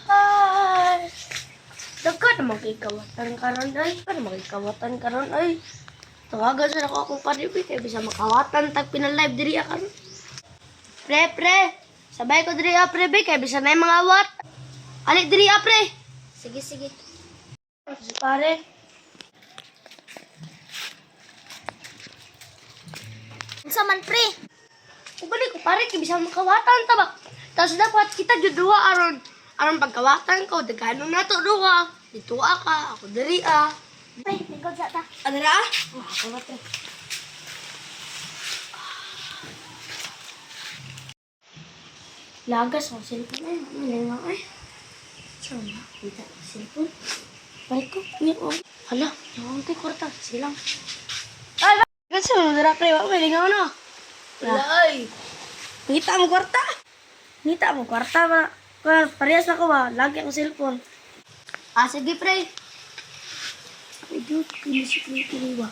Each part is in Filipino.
Ay! Daga na magkikawatan karon ay. Para magkikawatan karon ay. Tawagan sa ako akong paribi kaya bisa makawatan tag pinalive diri karon. Pre. Sabay ko diri pre be kaya bisa na yung mga awat. Ali diri pre. Sige. Si pare. Unsa man pre? Ubalik ko pare kaya bisa makawatan ta ba. Tapos dapat kita jud duha aron pagkawatan ko daghanon nato duha. Dito ka, ako diri Pre, tingkod sa ta. Adara? Ako ba pre? Lagas ang cellphone ay. Malay nga ay. Saan na? Kita ang cellphone. Balik ko. Yan o. Hala, yung kay kwarta. Silang. Ay, kasi mo dara pre. Malay nga na. Ay. Ngita mo kwarta. Ngita mo kwarta ba? Parehas na ko ba? Lagi ang cellphone. Sige pre. Ay, dude. Kini ba?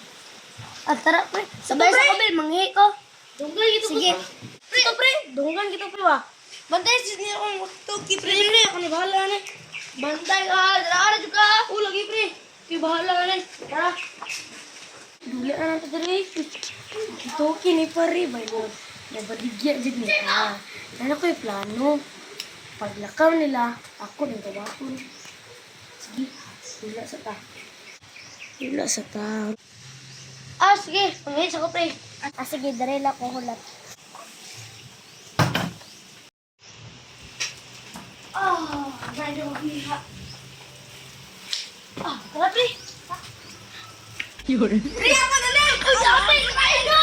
Tara pre. Sabay sa kabel. Manghi ko. Dunggan gitu. Sige. Ito pre. Dunggan gitu pre ba? Bantay niya akong tuki pre. Ako ni bahala na. Bantay ka. Dara juga. Lagi pre. Ki bahala na. Tara. Duli na natin dali. Tuki ni pare. Nabadigya dyan niya. Ano ko yung plano? Paglakaw nila, ako nang gawakon. Sige. Hula sa ta. Sige. Pangis ako pre. Sige, darela ko hulat. Medyo mahiha. Tara, pre. Yun. Pre, ako na lang! Uy, pre, kain na!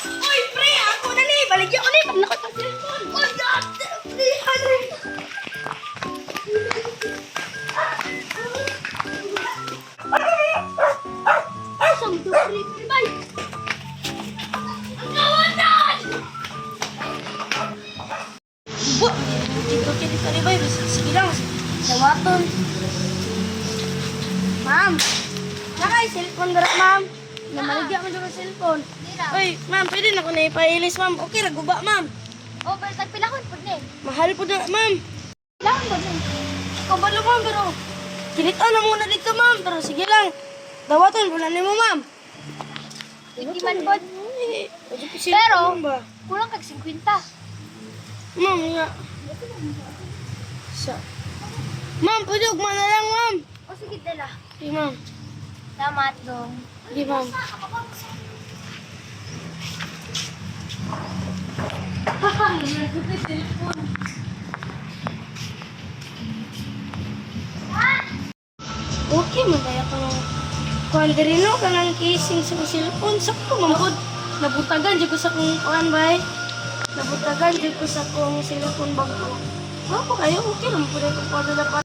Uy, pre, ako na lang! Baligyan ko na! Paglakot ang cellphone! Oh, God! Pre, ano? Saan ito, pre? Bye! Ang kawanan! Bu, dito ni Bay. Sige lang, dawaton. Ma'am, nakay cellphone dara, ma'am. Namaligya mo yung cellphone. Uy, ma'am, pwede na ko na ipailis, ma'am. Okay, raguba, ma'am. Pero tagpilahon po din. Mahal po na, ma'am. Pilahon po din. Kabalo, ma'am, pero kinita na muna dito, ma'am. Pero sige lang, dawaton, bulan mo, ma'am. Hindi man po. Pero, Kulang kag 50. ma'am, nga. Ma'am, pwede ugma na lang, ma'am. O sige, dala. Sige, ma'am. Salamat dong. Sige, ma'am. Okay, magaya ko ng kuanderino ka ng casing sa cellphone. Sakto, mamod. Nabutagan, di ko sa kong kuan bay. Nabutagan, di ko sa kong cellphone bago. Ako kayo, okay lang po rin kung paano na pa.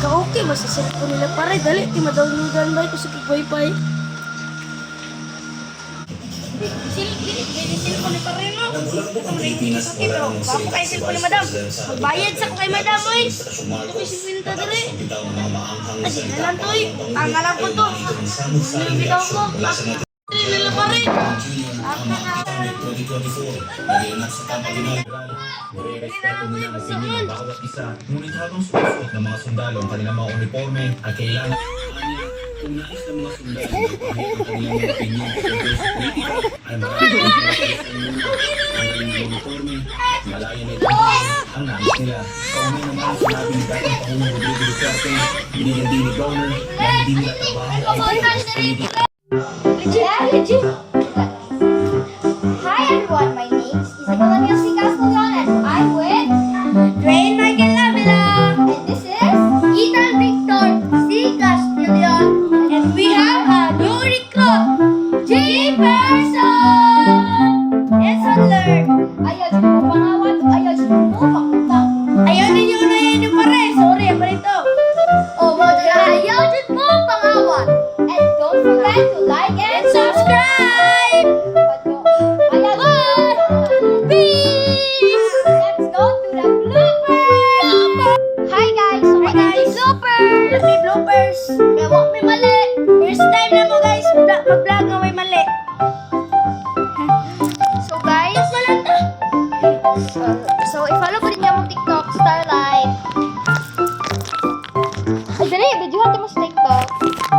Ka-okay ba sa cellphone nila? Pare, dali, di ma-downloadan ba ito sa kig-wifi? Cellphone ni pare, no? Ito mo na yung okay, pero bako kayo cellphone ni madam. Magbayad sa ko kay madam, oy. Ito may 50 dali. Kasi nalang to, oy. Ang alam ko to. Nilibitaw ko. Ako nila pare. Nirerespeto nila ang opinion ng bawat isa. Ngunit habang sumusot ng mga sundalo ang kanilang mga uniforme at kailangan kung nais ng mga sundalo ay ang kanilang mga opinion tungkol sa politika ay maraming ang kanilang uniforme. Malayo na ito ang nais nila. Kaunay naman ang sinabi ni dating Pangulong Rodrigo Duterte, binigyan din ni Governor na hindi nila trabaho ang politika. Hi everyone, my name is Isabella C. Castellon and I'm with Dwayne Michael Avila. And this is Ethan Victor C. Castellon. And we have a new recruit, J. Person. Lesson learned. Ayaw siya mo pangawat, ayaw siya mo makutang. Ayaw ninyo na yan yung pare. Sorry, apa ito? Oh, well, ayaw siya mo pangawat. And don't forget to like and subscribe. Bye! videohan ta mo sa TikTok.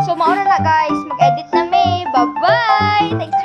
So mauna na guys, mag-edit na me. Bye-bye. Thanks